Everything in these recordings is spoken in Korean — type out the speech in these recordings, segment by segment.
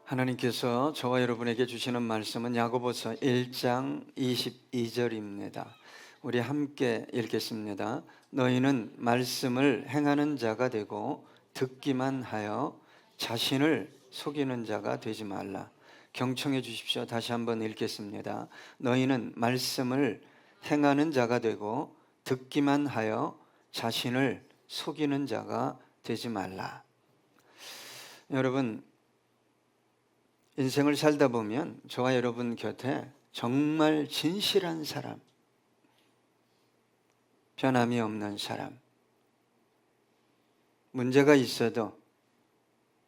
하나님께서 저와 여러분에게 주시는 말씀은 야고보서 1장 22절입니다. 우리 함께 읽겠습니다. 너희는 말씀을 행하는 자가 되고 듣기만 하여 자신을 속이는 자가 되지 말라. 경청해 주십시오. 다시 한번 읽겠습니다. 너희는 말씀을 행하는 자가 되고 듣기만 하여 자신을 속이는 자가 되지 말라. 여러분, 인생을 살다 보면 저와 여러분 곁에 정말 진실한 사람, 변함이 없는 사람, 문제가 있어도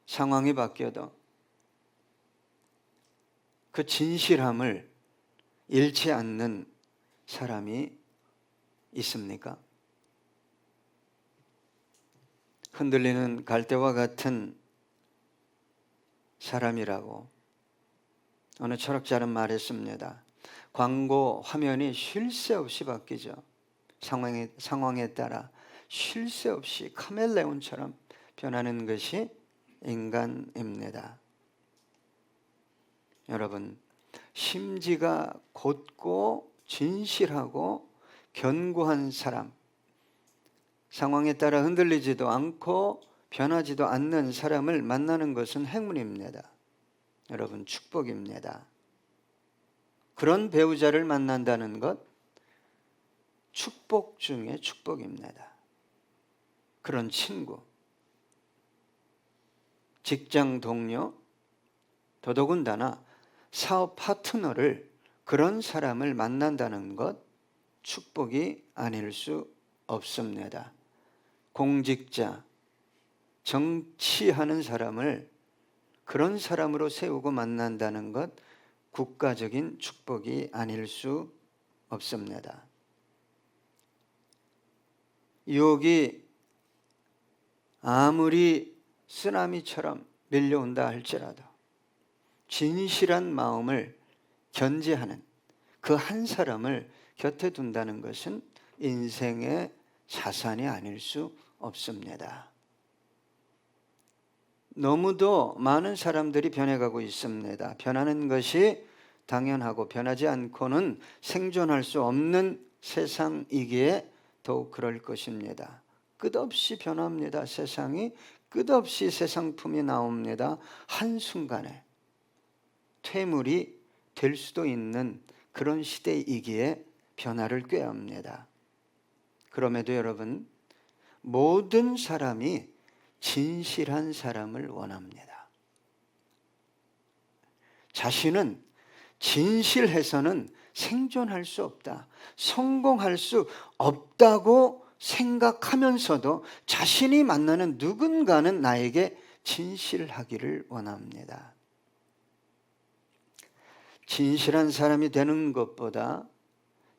상황이 바뀌어도 그 진실함을 잃지 않는 사람이 있습니까? 흔들리는 갈대와 같은 사람이라고 어느 철학자는 말했습니다. 광고 화면이 쉴 새 없이 바뀌죠. 상황에 따라 쉴 새 없이 카멜레온처럼 변하는 것이 인간입니다. 여러분, 심지가 곧고 진실하고 견고한 사람, 상황에 따라 흔들리지도 않고 변하지도 않는 사람을 만나는 것은 행운입니다. 여러분, 축복입니다. 그런 배우자를 만난다는 것 축복 중에 축복입니다. 그런 친구, 직장 동료, 더더군다나 사업 파트너를, 그런 사람을 만난다는 것 축복이 아닐 수 없습니다. 공직자, 정치하는 사람을 그런 사람으로 세우고 만난다는 것 국가적인 축복이 아닐 수 없습니다. 유혹이 아무리 쓰나미처럼 밀려온다 할지라도 진실한 마음을 견지하는 그 한 사람을 곁에 둔다는 것은 인생의 자산이 아닐 수 없습니다. 너무도 많은 사람들이 변해가고 있습니다. 변하는 것이 당연하고 변하지 않고는 생존할 수 없는 세상이기에 더욱 그럴 것입니다. 끝없이 변합니다. 세상이 끝없이 새 상품이 나옵니다. 한순간에 퇴물이 될 수도 있는 그런 시대이기에 변화를 꾀합니다. 그럼에도 여러분, 모든 사람이 진실한 사람을 원합니다. 자신은 진실해서는 생존할 수 없다, 성공할 수 없다고 생각하면서도 자신이 만나는 누군가는 나에게 진실하기를 원합니다. 진실한 사람이 되는 것보다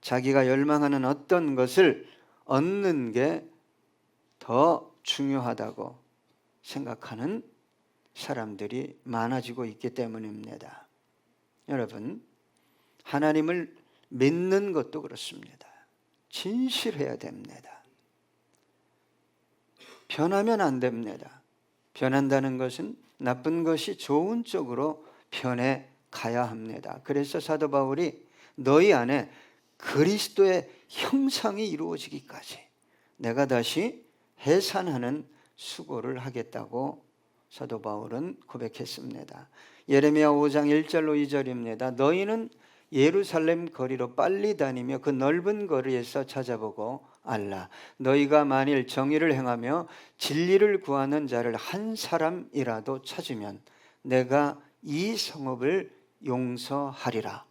자기가 열망하는 어떤 것을 얻는 게 더 중요하다고 생각하는 사람들이 많아지고 있기 때문입니다. 여러분, 하나님을 믿는 것도 그렇습니다. 진실해야 됩니다. 변하면 안 됩니다. 변한다는 것은 나쁜 것이 좋은 쪽으로 변해 가야 합니다. 그래서 사도 바울이 너희 안에 그리스도의 형상이 이루어지기까지 내가 다시 해산하는 수고를 하겠다고 사도 바울은 고백했습니다. 예레미야 5장 1절로 2절입니다. 너희는 예루살렘 거리로 빨리 다니며 그 넓은 거리에서 찾아보고 알라. 너희가 만일 정의를 행하며 진리를 구하는 자를 한 사람이라도 찾으면 내가 이 성읍을 용서하리라.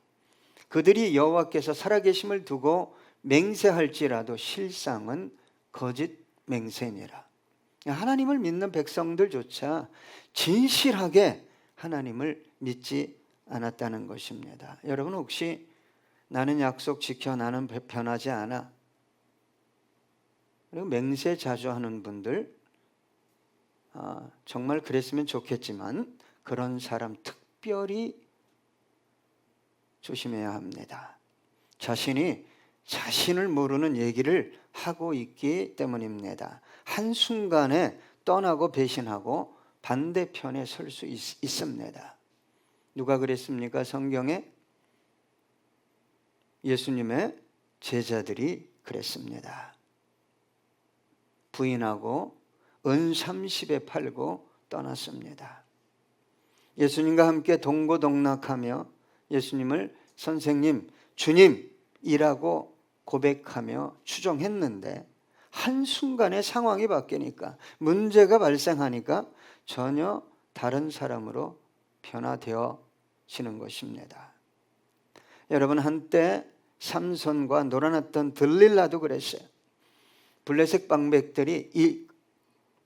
그들이 여호와께서 살아계심을 두고 맹세할지라도 실상은 거짓 맹세니라. 하나님을 믿는 백성들조차 진실하게 하나님을 믿지 않았다는 것입니다. 여러분, 혹시 나는 약속 지켜 나는 변하지 않아, 그리고 맹세 자주 하는 분들, 정말 그랬으면 좋겠지만 그런 사람 특별히 조심해야 합니다. 자신이 자신을 모르는 얘기를 하고 있기 때문입니다. 한순간에 떠나고 배신하고 반대편에 설 수 있습니다. 누가 그랬습니까? 성경에 예수님의 제자들이 그랬습니다. 부인하고 은 30에 팔고 떠났습니다. 예수님과 함께 동고동락하며 예수님을 선생님, 주님이라고 고백하며 추종했는데 한순간에 상황이 바뀌니까, 문제가 발생하니까 전혀 다른 사람으로 변화되어지는 것입니다. 여러분, 한때 삼손과 놀아났던 들릴라도 그랬어요. 블레셋 방백들이 이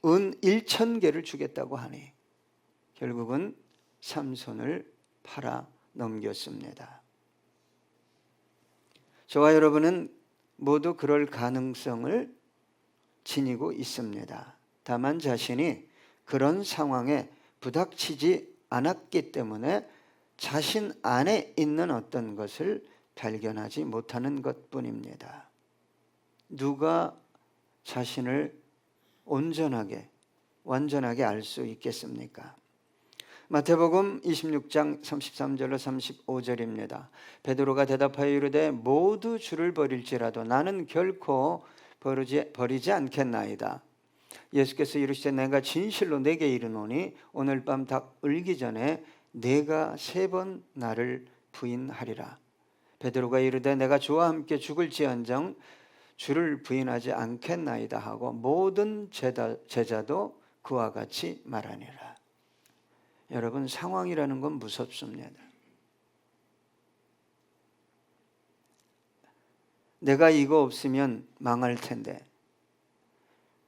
은 1,000개를 주겠다고 하니 결국은 삼손을 팔아 넘겼습니다. 저와 여러분은 모두 그럴 가능성을 지니고 있습니다. 다만 자신이 그런 상황에 부닥치지 않았기 때문에 자신 안에 있는 어떤 것을 발견하지 못하는 것뿐입니다. 누가 자신을 온전하게, 완전하게 알 수 있겠습니까? 마태복음 26장 33절로 35절입니다. 베드로가 대답하여 이르되 모두 주를 버릴지라도 나는 결코 버리지 않겠나이다. 예수께서 이르시되 내가 진실로 내게 이르노니 오늘 밤 닭 울기 전에 내가 3번 나를 부인하리라. 베드로가 이르되 내가 주와 함께 죽을지언정 주를 부인하지 않겠나이다 하고 모든 제자도 그와 같이 말하니라. 여러분, 상황이라는 건 무섭습니다. 내가 이거 없으면 망할 텐데,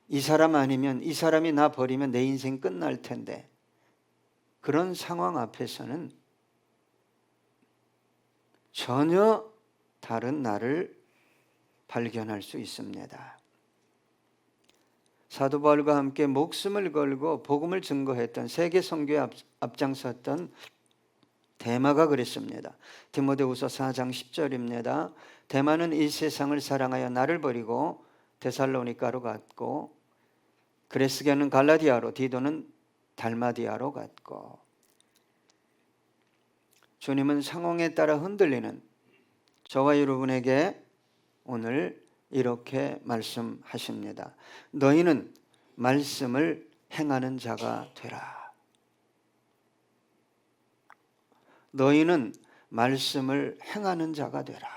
이 사람 아니면, 이 사람이 나 버리면 내 인생 끝날 텐데, 그런 상황 앞에서는 전혀 다른 나를 발견할 수 있습니다. 사도 바울과 함께 목숨을 걸고 복음을 증거했던, 세계 선교에 앞장섰던 데마가 그랬습니다. 디모데후서 4장 10절입니다. 데마는 이 세상을 사랑하여 나를 버리고 데살로니가로 갔고, 그레스게는 갈라디아로, 디도는 달마디아로 갔고. 주님은 상황에 따라 흔들리는 저와 여러분에게 오늘 이렇게 말씀하십니다. 너희는 말씀을 행하는 자가 되라. 너희는 말씀을 행하는 자가 되라.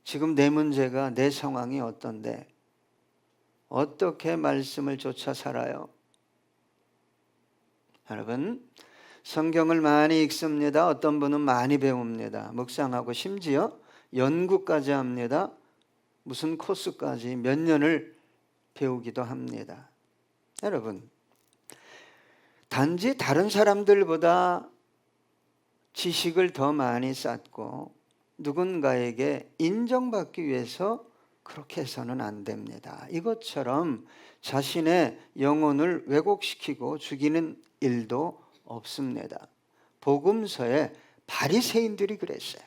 지금 내 문제가, 내 상황이 어떤데 어떻게 말씀을 쫓아 살아요? 여러분, 성경을 많이 읽습니다. 어떤 분은 많이 배웁니다. 묵상하고 심지어 연구까지 합니다. 무슨 코스까지 몇 년을 배우기도 합니다. 여러분, 단지 다른 사람들보다 지식을 더 많이 쌓고 누군가에게 인정받기 위해서 그렇게 해서는 안 됩니다. 이것처럼 자신의 영혼을 왜곡시키고 죽이는 일도 없습니다. 복음서에 바리새인들이 그랬어요.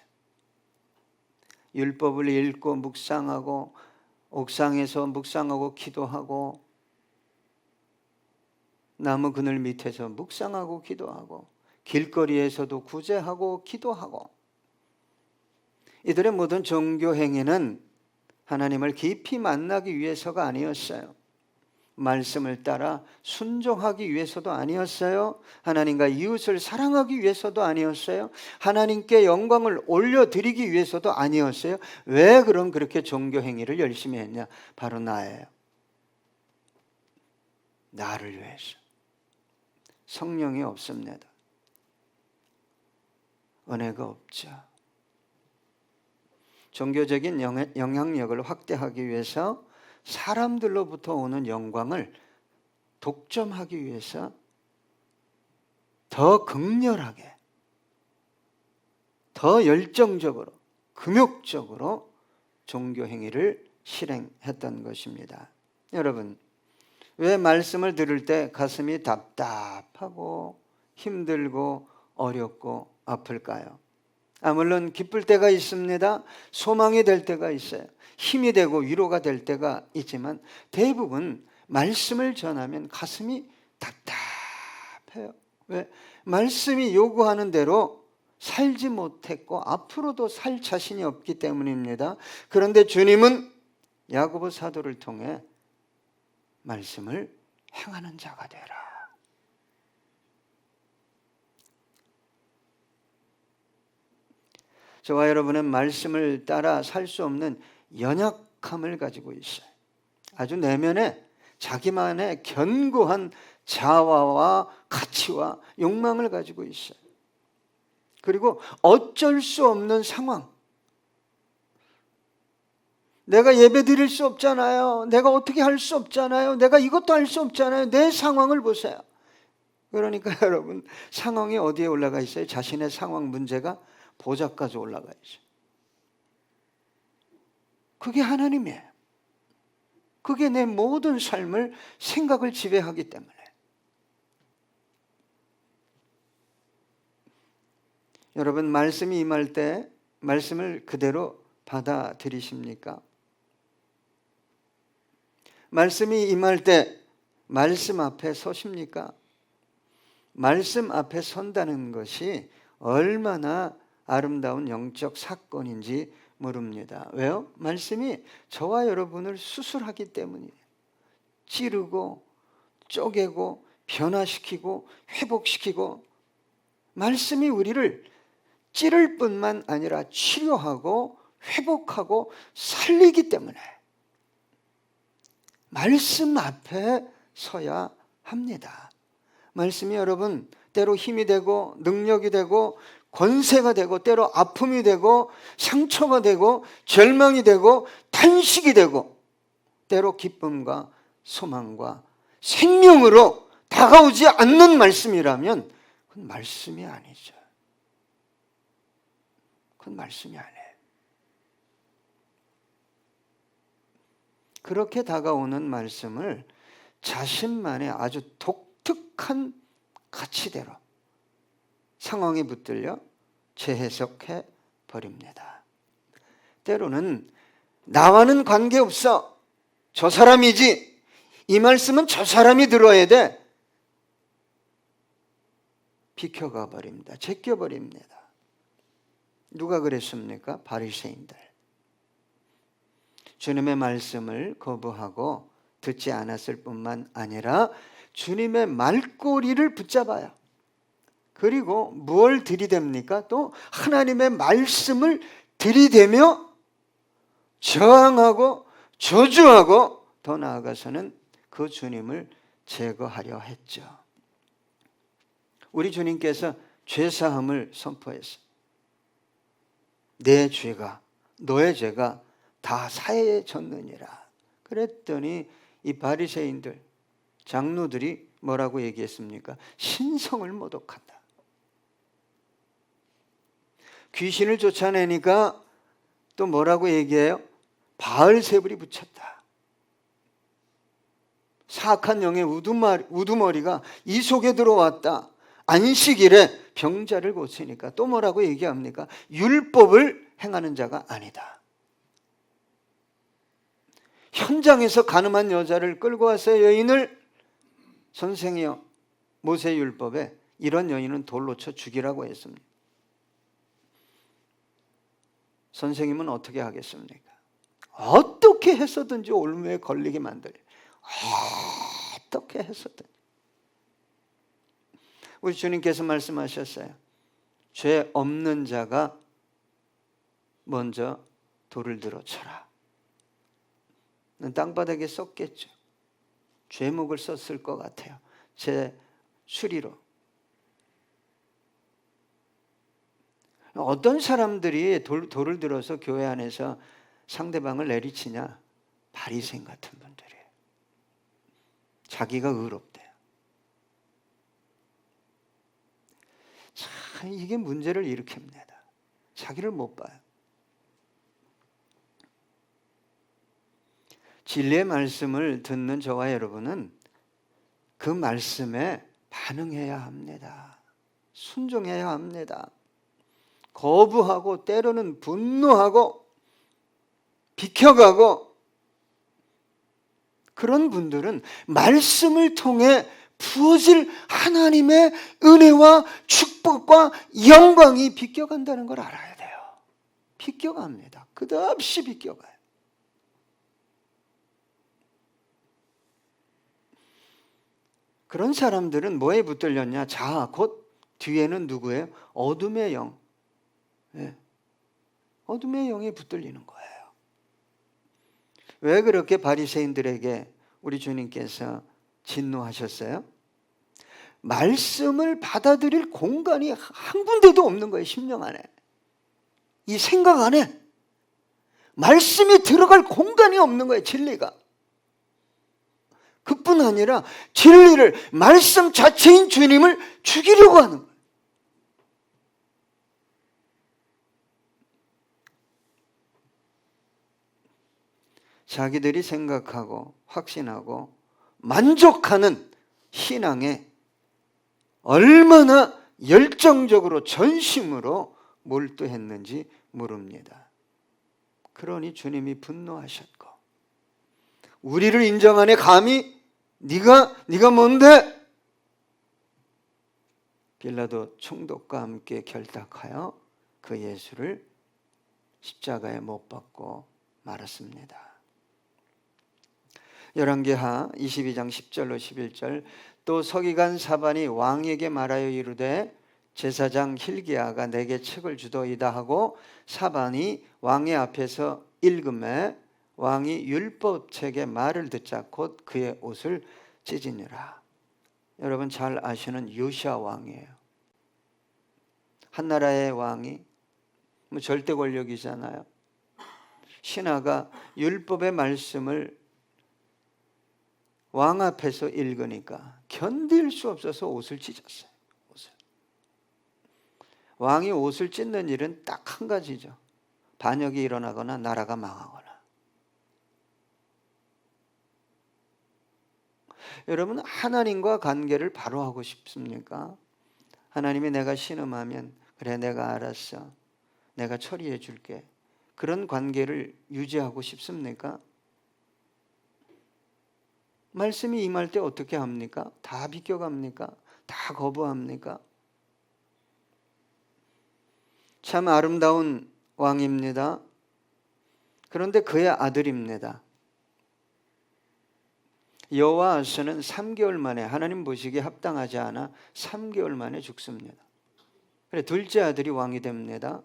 율법을 읽고 묵상하고 옥상에서 묵상하고 기도하고 나무 그늘 밑에서 묵상하고 기도하고 길거리에서도 구제하고 기도하고, 이들의 모든 종교 행위는 하나님을 깊이 만나기 위해서가 아니었어요. 말씀을 따라 순종하기 위해서도 아니었어요. 하나님과 이웃을 사랑하기 위해서도 아니었어요. 하나님께 영광을 올려드리기 위해서도 아니었어요. 왜 그럼 그렇게 종교 행위를 열심히 했냐? 바로 나예요. 나를 위해서. 성령이 없습니다. 은혜가 없죠. 종교적인 영향력을 확대하기 위해서, 사람들로부터 오는 영광을 독점하기 위해서 더 극렬하게, 더 열정적으로, 금욕적으로 종교 행위를 실행했던 것입니다. 여러분, 왜 말씀을 들을 때 가슴이 답답하고 힘들고 어렵고 아플까요? 물론 기쁠 때가 있습니다. 소망이 될 때가 있어요. 힘이 되고 위로가 될 때가 있지만 대부분 말씀을 전하면 가슴이 답답해요. 왜? 말씀이 요구하는 대로 살지 못했고 앞으로도 살 자신이 없기 때문입니다. 그런데 주님은 야고보 사도를 통해 말씀을 행하는 자가 되라. 저와 여러분은 말씀을 따라 살 수 없는 연약함을 가지고 있어요. 아주 내면에 자기만의 견고한 자아와 가치와 욕망을 가지고 있어요. 그리고 어쩔 수 없는 상황. 내가 예배 드릴 수 없잖아요. 내가 어떻게 할 수 없잖아요. 내가 이것도 할 수 없잖아요. 내 상황을 보세요. 그러니까 여러분, 상황이 어디에 올라가 있어요? 자신의 상황 문제가 보좌까지 올라가 있어요. 그게 하나님이에요. 그게 내 모든 삶을, 생각을 지배하기 때문에. 여러분, 말씀이 임할 때 말씀을 그대로 받아들이십니까? 말씀이 임할 때 말씀 앞에 서십니까? 말씀 앞에 선다는 것이 얼마나 아름다운 영적 사건인지 모릅니다. 왜요? 말씀이 저와 여러분을 수술하기 때문이에요. 찌르고 쪼개고 변화시키고 회복시키고, 말씀이 우리를 찌를 뿐만 아니라 치료하고 회복하고 살리기 때문에 말씀 앞에 서야 합니다. 말씀이 여러분 때로 힘이 되고 능력이 되고 권세가 되고 때로 아픔이 되고 상처가 되고 절망이 되고 탄식이 되고 때로 기쁨과 소망과 생명으로 다가오지 않는 말씀이라면 그건 말씀이 아니죠. 그건 말씀이 아니에요. 그렇게 다가오는 말씀을 자신만의 아주 독특한 가치대로 상황에 붙들려 재해석해 버립니다. 때로는 나와는 관계없어, 저 사람이지, 이 말씀은 저 사람이 들어야 돼, 비켜가 버립니다. 제껴 버립니다. 누가 그랬습니까? 바리새인들. 주님의 말씀을 거부하고 듣지 않았을 뿐만 아니라 주님의 말꼬리를 붙잡아요. 그리고 무엇을 들이댑니까? 또 하나님의 말씀을 들이대며 저항하고 저주하고 더 나아가서는 그 주님을 제거하려 했죠. 우리 주님께서 죄사함을 선포했어요. 내 죄가, 너의 죄가 다 사해졌느니라. 그랬더니 이 바리새인들, 장로들이 뭐라고 얘기했습니까? 신성을 모독한다. 귀신을 쫓아내니까 또 뭐라고 얘기해요? 바알세불이 붙였다. 사악한 영의 우두머리가 이 속에 들어왔다. 안식일에 병자를 고치니까 또 뭐라고 얘기합니까? 율법을 행하는 자가 아니다. 현장에서 가늠한 여자를 끌고 와서 여인을, 선생이여, 모세율법에 이런 여인은 돌로 쳐 죽이라고 했습니다. 선생님은 어떻게 하겠습니까? 어떻게 해서든지 올무에 걸리게 만들어요. 어떻게 해서든. 우리 주님께서 말씀하셨어요. 죄 없는 자가 먼저 돌을 들어 쳐라. 땅바닥에 썼겠죠. 죄목을 썼을 것 같아요. 제 추리로. 어떤 사람들이 돌을 들어서 교회 안에서 상대방을 내리치냐? 바리새인 같은 분들이에요. 자기가 의롭대요. 참 이게 문제를 일으킵니다. 자기를 못 봐요. 진리의 말씀을 듣는 저와 여러분은 그 말씀에 반응해야 합니다. 순종해야 합니다. 거부하고 때로는 분노하고 비켜가고, 그런 분들은 말씀을 통해 부어질 하나님의 은혜와 축복과 영광이 비껴간다는 걸 알아야 돼요. 비껴갑니다. 끝없이 비껴가요. 그런 사람들은 뭐에 붙들렸냐? 자, 곧 뒤에는 누구예요? 어둠의 영. 네. 어둠의 영에 붙들리는 거예요. 왜 그렇게 바리새인들에게 우리 주님께서 진노하셨어요? 말씀을 받아들일 공간이 한 군데도 없는 거예요. 심령 안에, 이 생각 안에 말씀이 들어갈 공간이 없는 거예요. 진리가. 그뿐 아니라 진리를, 말씀 자체인 주님을 죽이려고 하는 거예요. 자기들이 생각하고 확신하고 만족하는 신앙에 얼마나 열정적으로 전심으로 몰두했는지 모릅니다. 그러니 주님이 분노하셨고, 우리를 인정하네 감히 네가 뭔데? 빌라도 총독과 함께 결탁하여 그 예수를 십자가에 못 박고 말았습니다. 열왕기하 22장 10절로 11절. 또 서기관 사반이 왕에게 말하여 이르되 제사장 hil기야가 내게 책을 주도이다 하고 사반이 왕의 앞에서 읽음에 왕이 율법책의 말을 듣자 곧 그의 옷을 찢으니라. 여러분 잘 아시는 요시야 왕이에요. 한나라의 왕이 절대 권력이잖아요. 신하가 율법의 말씀을 왕 앞에서 읽으니까 견딜 수 없어서 옷을 찢었어요. 왕이 옷을 찢는 일은 딱 한 가지죠. 반역이 일어나거나 나라가 망하거나. 여러분 하나님과 관계를 바로 하고 싶습니까? 하나님이 내가 신음하면 그래 내가 알았어, 내가 처리해 줄게, 그런 관계를 유지하고 싶습니까? 말씀이 임할 때 어떻게 합니까? 다 비껴갑니까? 다 거부합니까? 참 아름다운 왕입니다. 그런데 그의 아들입니다. 여호와하스는 3개월 만에, 하나님 보시기에 합당하지 않아 3개월 만에 죽습니다. 그래 둘째 아들이 왕이 됩니다.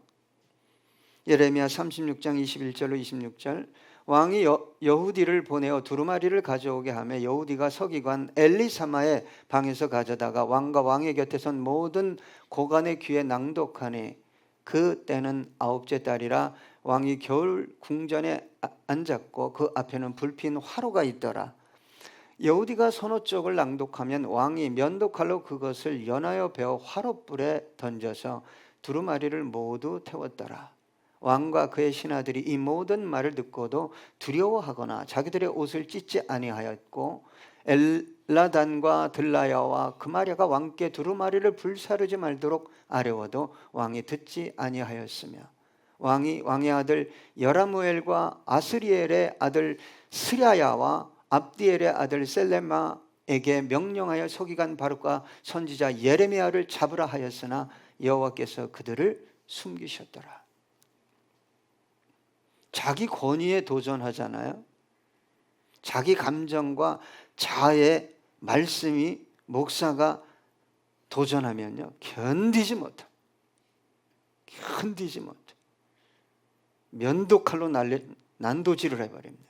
예레미야 36장 21절로 26절. 왕이 여후디를 보내어 두루마리를 가져오게 하며 여후디가 서기관 엘리사마의 방에서 가져다가 왕과 왕의 곁에 선 모든 고관의 귀에 낭독하니 그 때는 9째 달이라. 왕이 겨울 궁전에 앉았고 그 앞에는 불핀 화로가 있더라. 여후디가 서너 쪽을 낭독하면 왕이 면도칼로 그것을 연하여 베어 화롯불에 던져서 두루마리를 모두 태웠더라. 왕과 그의 신하들이 이 모든 말을 듣고도 두려워하거나 자기들의 옷을 찢지 아니하였고 엘라단과 들라야와 그마랴가 왕께 두루마리를 불사르지 말도록 아뢰어도 왕이 듣지 아니하였으며 왕의 아들 여라무엘과 아스리엘의 아들 스랴야와 압디엘의 아들 셀레마에게 명령하여 서기관 바룩과 선지자 예레미야를 잡으라 하였으나 여호와께서 그들을 숨기셨더라. 자기 권위에 도전하잖아요. 자기 감정과 자아의 말씀이 목사가 도전하면요 견디지 못해. 면도칼로 난도질을 해버립니다.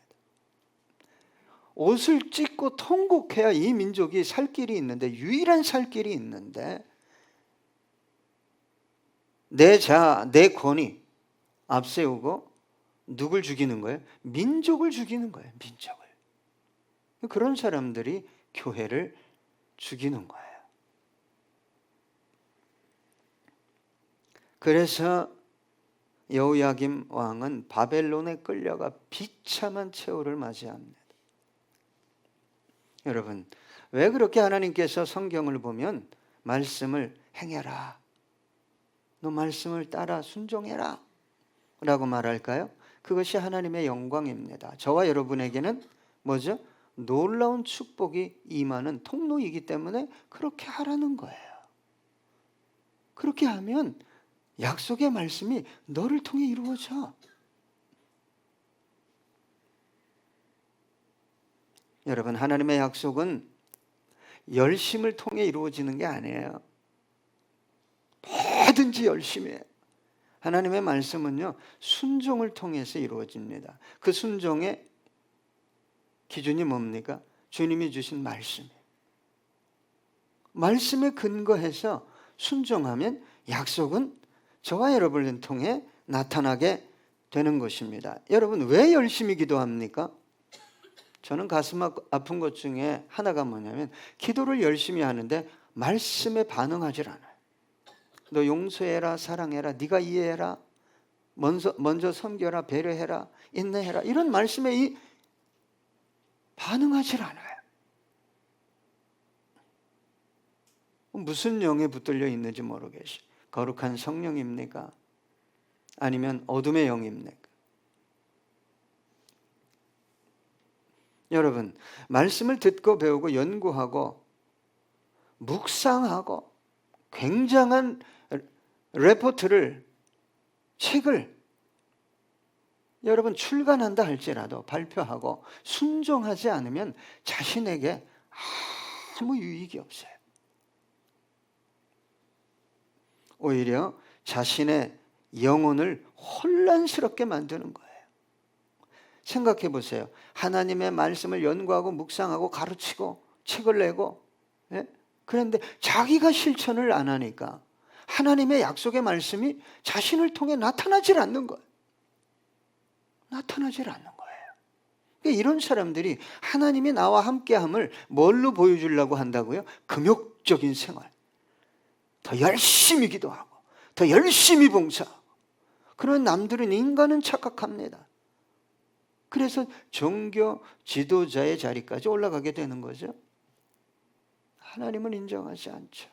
옷을 찢고 통곡해야 이 민족이 살 길이 있는데, 유일한 살 길이 있는데 내 자아, 내 권위 앞세우고 누굴 죽이는 거예요? 민족을 죽이는 거예요. 민족을. 그런 사람들이 교회를 죽이는 거예요. 그래서 여호야김 왕은 바벨론에 끌려가 비참한 최후를 맞이합니다. 여러분 왜 그렇게 하나님께서 성경을 보면 말씀을 행해라, 너 말씀을 따라 순종해라 라고 말할까요? 그것이 하나님의 영광입니다. 저와 여러분에게는 뭐죠? 놀라운 축복이 임하는 통로이기 때문에 그렇게 하라는 거예요. 그렇게 하면 약속의 말씀이 너를 통해 이루어져. 여러분, 하나님의 약속은 열심을 통해 이루어지는 게 아니에요. 뭐든지 열심히 해요. 하나님의 말씀은요, 순종을 통해서 이루어집니다. 그 순종의 기준이 뭡니까? 주님이 주신 말씀이에요. 말씀에 근거해서 순종하면 약속은 저와 여러분을 통해 나타나게 되는 것입니다. 여러분, 왜 열심히 기도합니까? 저는 가슴 아픈 것 중에 하나가 뭐냐면 기도를 열심히 하는데 말씀에 반응하질 않아요. 너 용서해라, 사랑해라, 네가 이해해라, 먼저 섬겨라, 배려해라, 인내해라, 이런 말씀에 반응하질 않아요. 무슨 영에 붙들려 있는지 모르겠어요. 거룩한 성령입니까? 아니면 어둠의 영입니까? 여러분, 말씀을 듣고 배우고 연구하고 묵상하고 굉장한 책을 여러분 출간한다 할지라도 발표하고 순종하지 않으면 자신에게 아무 유익이 없어요. 오히려 자신의 영혼을 혼란스럽게 만드는 거예요. 생각해 보세요. 하나님의 말씀을 연구하고 묵상하고 가르치고 책을 내고, 예? 그런데 자기가 실천을 안 하니까 하나님의 약속의 말씀이 자신을 통해 나타나질 않는 거예요. 나타나질 않는 거예요. 그러니까 이런 사람들이 하나님이 나와 함께함을 뭘로 보여주려고 한다고요? 금욕적인 생활. 더 열심히 기도하고 더 열심히 봉사하고. 그런 남들은 인간은 착각합니다. 그래서 종교 지도자의 자리까지 올라가게 되는 거죠. 하나님은 인정하지 않죠.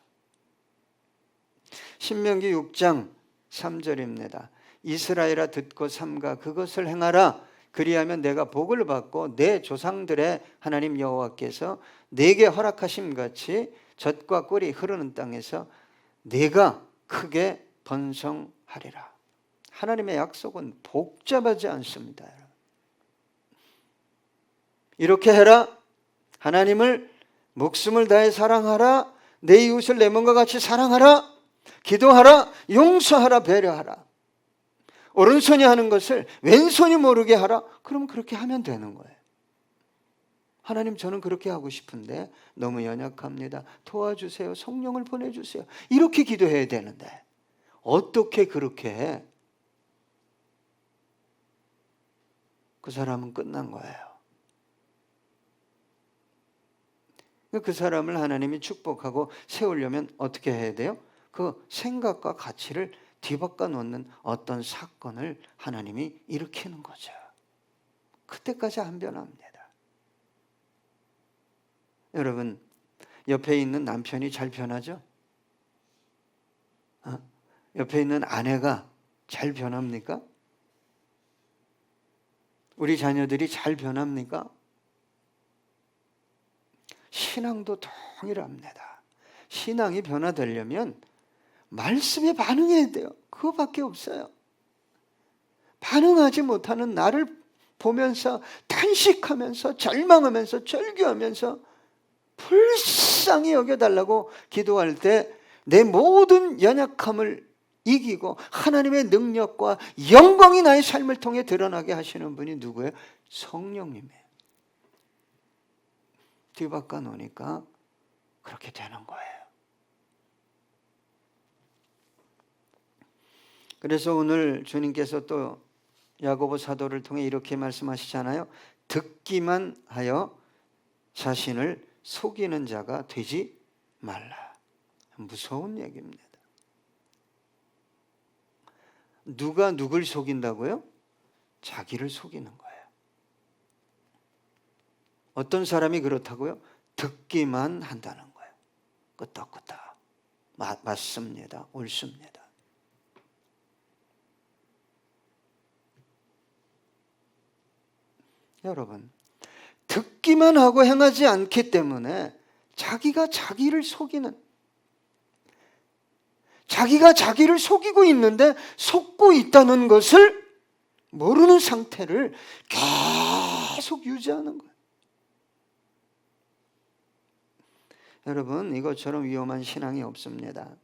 신명기 6장 3절입니다. 이스라엘아 듣고 삼가 그것을 행하라. 그리하면 내가 복을 받고 내 조상들의 하나님 여호와께서 내게 허락하심 같이 젖과 꿀이 흐르는 땅에서 내가 크게 번성하리라. 하나님의 약속은 복잡하지 않습니다. 이렇게 해라. 하나님을 목숨을 다해 사랑하라. 내 이웃을 내 몸과 같이 사랑하라. 기도하라. 용서하라. 배려하라. 오른손이 하는 것을 왼손이 모르게 하라. 그럼 그렇게 하면 되는 거예요. 하나님, 저는 그렇게 하고 싶은데 너무 연약합니다. 도와주세요. 성령을 보내주세요. 이렇게 기도해야 되는데 어떻게 그렇게 해? 그 사람은 끝난 거예요. 그 사람을 하나님이 축복하고 세우려면 어떻게 해야 돼요? 그 생각과 가치를 뒤바꿔 놓는 어떤 사건을 하나님이 일으키는 거죠. 그때까지 안 변합니다. 여러분, 옆에 있는 남편이 잘 변하죠? 옆에 있는 아내가 잘 변합니까? 우리 자녀들이 잘 변합니까? 신앙도 동일합니다. 신앙이 변화되려면 말씀에 반응해야 돼요. 그거밖에 없어요. 반응하지 못하는 나를 보면서 탄식하면서 절망하면서 절규하면서 불쌍히 여겨달라고 기도할 때 내 모든 연약함을 이기고 하나님의 능력과 영광이 나의 삶을 통해 드러나게 하시는 분이 누구예요? 성령님이에요. 뒤바꿔 놓으니까 그렇게 되는 거예요. 그래서 오늘 주님께서 또 야고보 사도를 통해 이렇게 말씀하시잖아요. 듣기만 하여 자신을 속이는 자가 되지 말라. 무서운 얘기입니다. 누가 누굴 속인다고요? 자기를 속이는 거예요. 어떤 사람이 그렇다고요? 듣기만 한다는 거예요. 끄떡끄떡. 맞습니다. 옳습니다. 여러분, 듣기만 하고 행하지 않기 때문에 자기가 자기를 속이는, 자기가 자기를 속이고 있는데 속고 있다는 것을 모르는 상태를 계속 유지하는 거예요. 여러분, 이것처럼 위험한 신앙이 없습니다.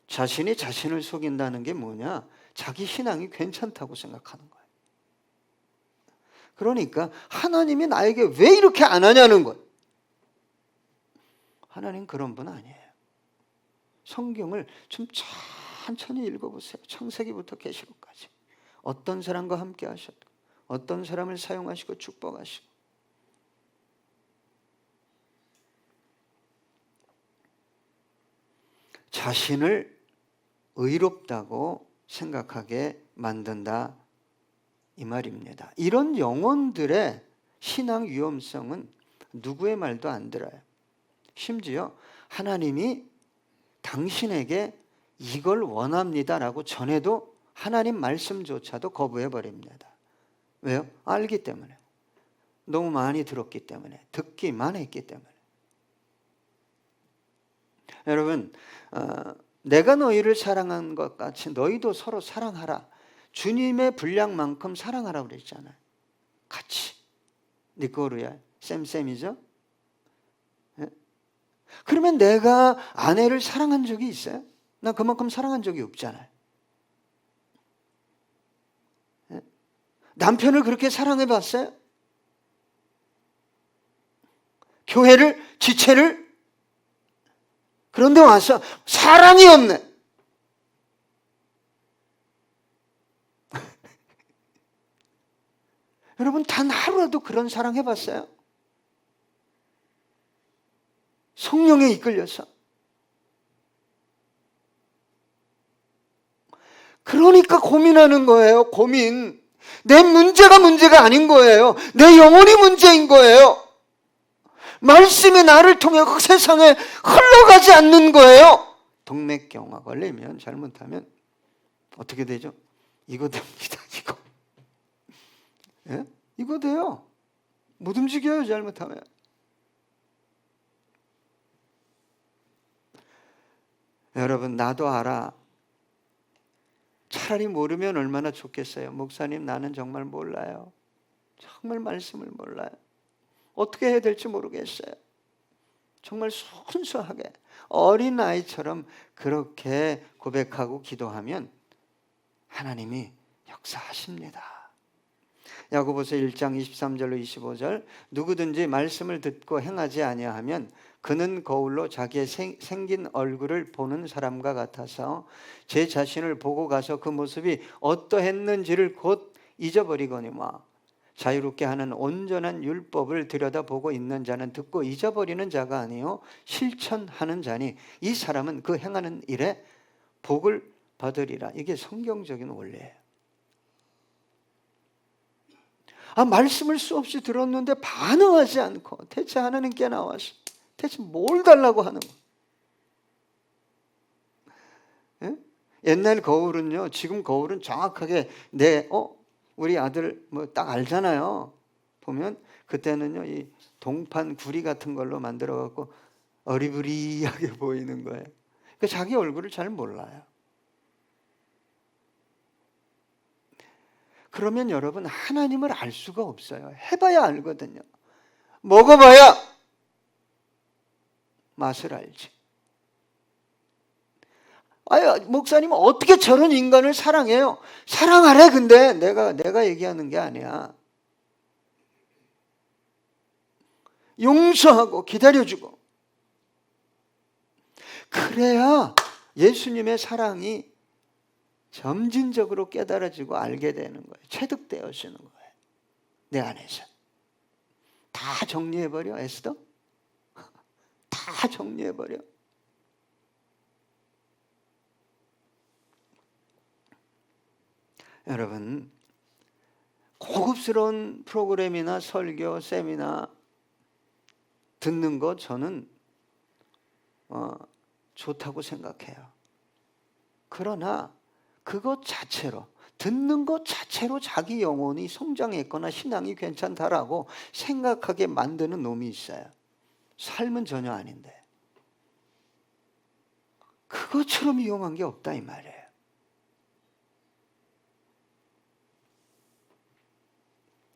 자신이 자신을 속인다는 게 뭐냐? 자기 신앙이 괜찮다고 생각하는 거예요. 그러니까 하나님이 나에게 왜 이렇게 안 하냐는 거예요. 하나님 그런 분 아니에요. 성경을 좀 천천히 읽어보세요. 창세기부터 계시록까지. 어떤 사람과 함께 하셨고, 어떤 사람을 사용하시고 축복하시고. 자신을 의롭다고 생각하게 만든다, 이 말입니다. 이런 영혼들의 신앙 위험성은 누구의 말도 안 들어요. 심지어 하나님이 당신에게 이걸 원합니다라고 전해도 하나님 말씀조차도 거부해 버립니다. 왜요? 알기 때문에. 너무 많이 들었기 때문에. 듣기만 했기 때문에. 여러분, 내가 너희를 사랑한 것 같이 너희도 서로 사랑하라. 주님의 분량만큼 사랑하라고 그랬잖아요. 같이. 니코르야, 쌤이죠? 예? 그러면 내가 아내를 사랑한 적이 있어요? 나 그만큼 사랑한 적이 없잖아요. 예? 남편을 그렇게 사랑해 봤어요? 교회를, 지체를? 그런데 와서 사랑이 없네. 여러분, 단 하루라도 그런 사랑 해봤어요? 성령에 이끌려서. 그러니까 고민하는 거예요. 고민. 내 문제가 아닌 거예요. 내 영혼이 문제인 거예요. 말씀이 나를 통해 세상에 흘러가지 않는 거예요. 동맥경화 걸리면, 잘못하면 어떻게 되죠? 이거 됩니다. 이거. 예? 이거 돼요. 못 움직여요, 잘못하면. 여러분, 나도 알아. 차라리 모르면 얼마나 좋겠어요. 목사님, 나는 정말 몰라요. 정말 말씀을 몰라요. 어떻게 해야 될지 모르겠어요. 정말 순수하게 어린아이처럼 그렇게 고백하고 기도하면 하나님이 역사하십니다. 야고보서 1장 23절로 25절, 누구든지 말씀을 듣고 행하지 아니하면 그는 거울로 자기의 생긴 얼굴을 보는 사람과 같아서 제 자신을 보고 가서 그 모습이 어떠했는지를 곧 잊어버리거니와 자유롭게 하는 온전한 율법을 들여다보고 있는 자는 듣고 잊어버리는 자가 아니요 실천하는 자니 이 사람은 그 행하는 일에 복을 받으리라. 이게 성경적인 원리예요. 말씀을 수없이 들었는데 반응하지 않고 대체 하나님께 나와서 대체 뭘 달라고 하는 거예요? 예? 옛날 거울은요, 지금 거울은 정확하게 우리 아들 뭐 딱 알잖아요. 보면 그때는요, 이 동판 구리 같은 걸로 만들어 갖고 어리부리하게 보이는 거예요. 그러니까 자기 얼굴을 잘 몰라요. 그러면 여러분, 하나님을 알 수가 없어요. 해봐야 알거든요. 먹어봐야 맛을 알지. 목사님 어떻게 저런 인간을 사랑해요? 사랑하래. 근데 내가 얘기하는 게 아니야. 용서하고 기다려주고. 그래야 예수님의 사랑이 점진적으로 깨달아지고 알게 되는 거예요. 체득되어지는 거예요. 내 안에서. 다 정리해버려, 에스더? 다 정리해버려. 여러분, 고급스러운 프로그램이나 설교, 세미나 듣는 거 저는 좋다고 생각해요. 그러나 그것 자체로 듣는 것 자체로 자기 영혼이 성장했거나 신앙이 괜찮다라고 생각하게 만드는 놈이 있어요. 삶은 전혀 아닌데. 그것처럼 위험한 게 없다 이 말이에요.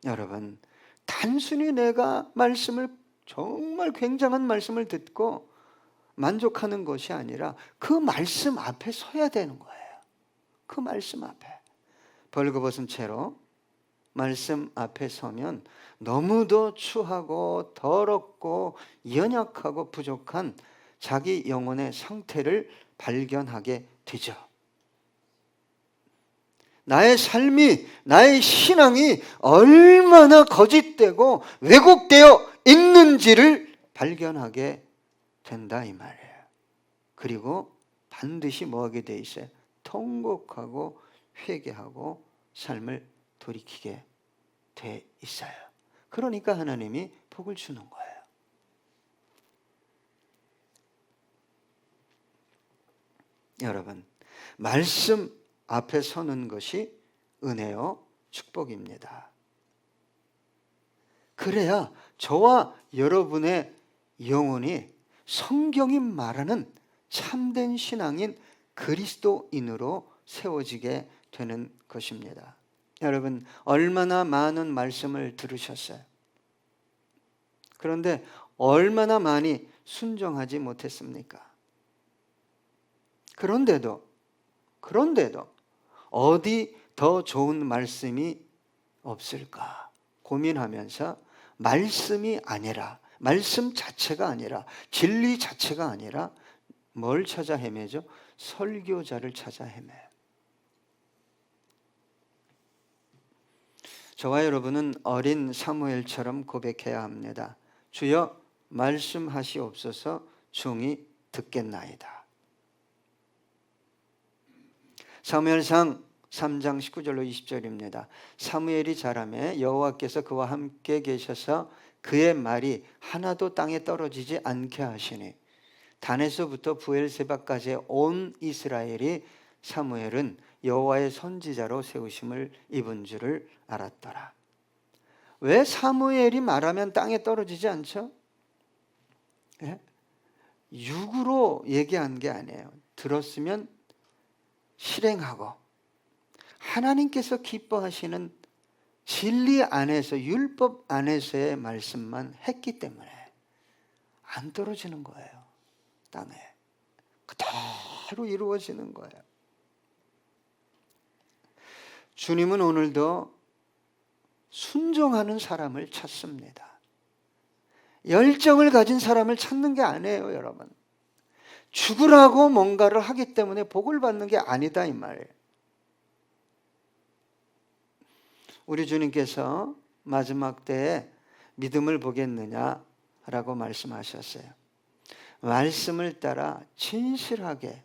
여러분, 단순히 내가 말씀을 정말 굉장한 말씀을 듣고 만족하는 것이 아니라 그 말씀 앞에 서야 되는 거예요. 그 말씀 앞에. 벌거벗은 채로 말씀 앞에 서면 너무도 추하고 더럽고 연약하고 부족한 자기 영혼의 상태를 발견하게 되죠. 나의 삶이, 나의 신앙이 얼마나 거짓되고 왜곡되어 있는지를 발견하게 된다 이 말이에요. 그리고 반드시 뭐하게 돼 있어요? 통곡하고 회개하고 삶을 돌이키게 돼 있어요. 그러니까 하나님이 복을 주는 거예요. 여러분, 말씀 앞에 서는 것이 은혜요 축복입니다. 그래야 저와 여러분의 영혼이 성경이 말하는 참된 신앙인 그리스도인으로 세워지게 되는 것입니다. 여러분, 얼마나 많은 말씀을 들으셨어요? 그런데 얼마나 많이 순종하지 못했습니까? 그런데도 어디 더 좋은 말씀이 없을까 고민하면서 말씀이 아니라, 말씀 자체가 아니라, 진리 자체가 아니라 뭘 찾아 헤매죠? 설교자를 찾아 헤매요. 저와 여러분은 어린 사무엘처럼 고백해야 합니다. 주여 말씀하시옵소서, 종이 듣겠나이다. 사무엘상 3장 19절로 20절입니다. 사무엘이 자라매 여호와께서 그와 함께 계셔서 그의 말이 하나도 땅에 떨어지지 않게 하시니 단에서부터 부엘세바까지 온 이스라엘이 사무엘은 여호와의 선지자로 세우심을 입은 줄을 알았더라. 왜 사무엘이 말하면 땅에 떨어지지 않죠? 예? 육으로 얘기한 게 아니에요. 들었으면 실행하고 하나님께서 기뻐하시는 진리 안에서, 율법 안에서의 말씀만 했기 때문에 안 떨어지는 거예요. 땅에 그대로 이루어지는 거예요. 주님은 오늘도 순종하는 사람을 찾습니다. 열정을 가진 사람을 찾는 게 아니에요, 여러분. 죽으라고 뭔가를 하기 때문에 복을 받는 게 아니다 이 말이에요. 우리 주님께서 마지막 때에 믿음을 보겠느냐라고 말씀하셨어요. 말씀을 따라 진실하게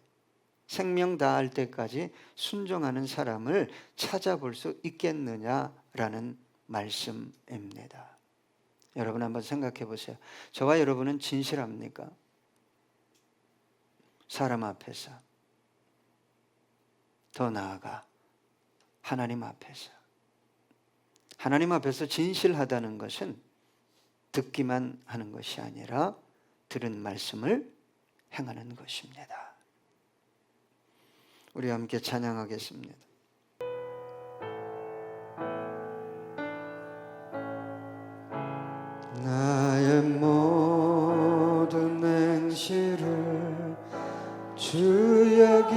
생명 다할 때까지 순종하는 사람을 찾아볼 수 있겠느냐라는 말씀입니다. 여러분 한번 생각해 보세요. 저와 여러분은 진실합니까? 사람 앞에서, 더 나아가 하나님 앞에서. 하나님 앞에서 진실하다는 것은 듣기만 하는 것이 아니라 들은 말씀을 행하는 것입니다. 우리 함께 찬양하겠습니다. 나의 모든 행실을 주여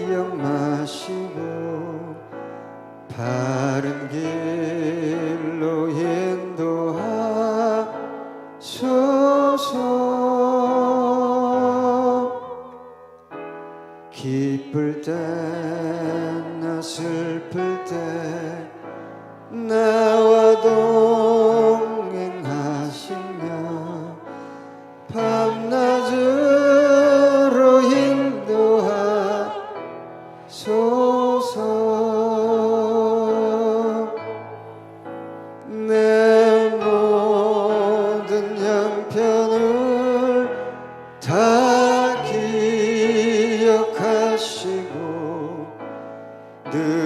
기억마시고 바른 길로 인도하소서. 기쁠 때나 슬플 때 나와 동행하시며 밤낮으로 인도하소서. 내 모든 양편을 다 기억하시고 늘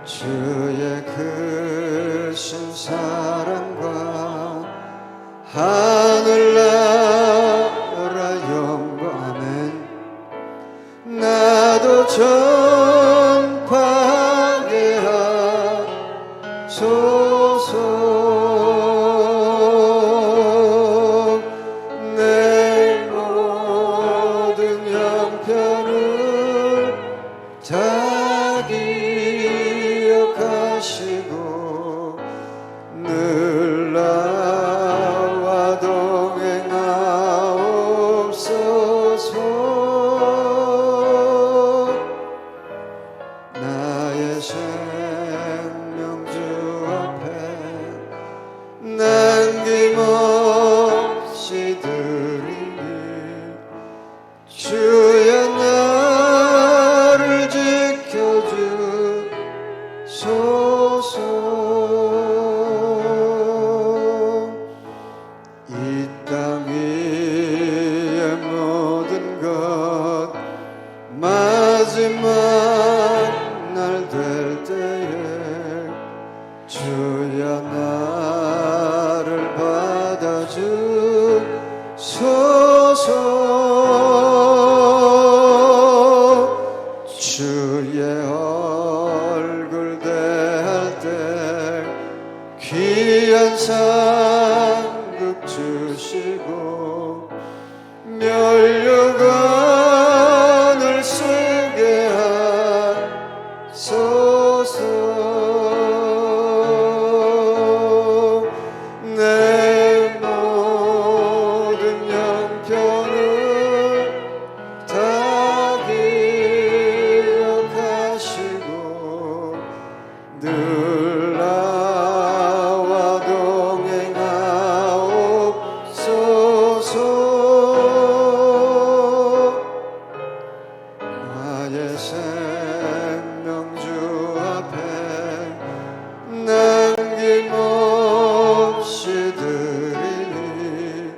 주의 크신 사랑과 하늘나라 영광은 나도 전파하게 하소서. 내 모든 형편을 다 기억하시고 늘 나와 동행하옵소서. 나의 생명 주 앞에 남김없이 드리니 주여 나를 지켜주소서. 이 땅 위의 모든 것 마지막 날 될 때에 주여 나를 받아주소서. 주의 얼굴 대할 때 귀한 상급 주시고 멸류관을 쓰게 하소서. 내 모든 형편을 다 기억하시고 늘 나와 동행하옵소서. 나의 생명 주 앞에 남김없이 드리니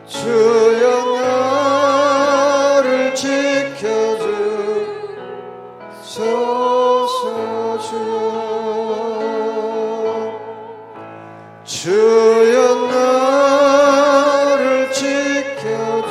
주여 나를 지켜주소서. 주여 나를 지켜주소서.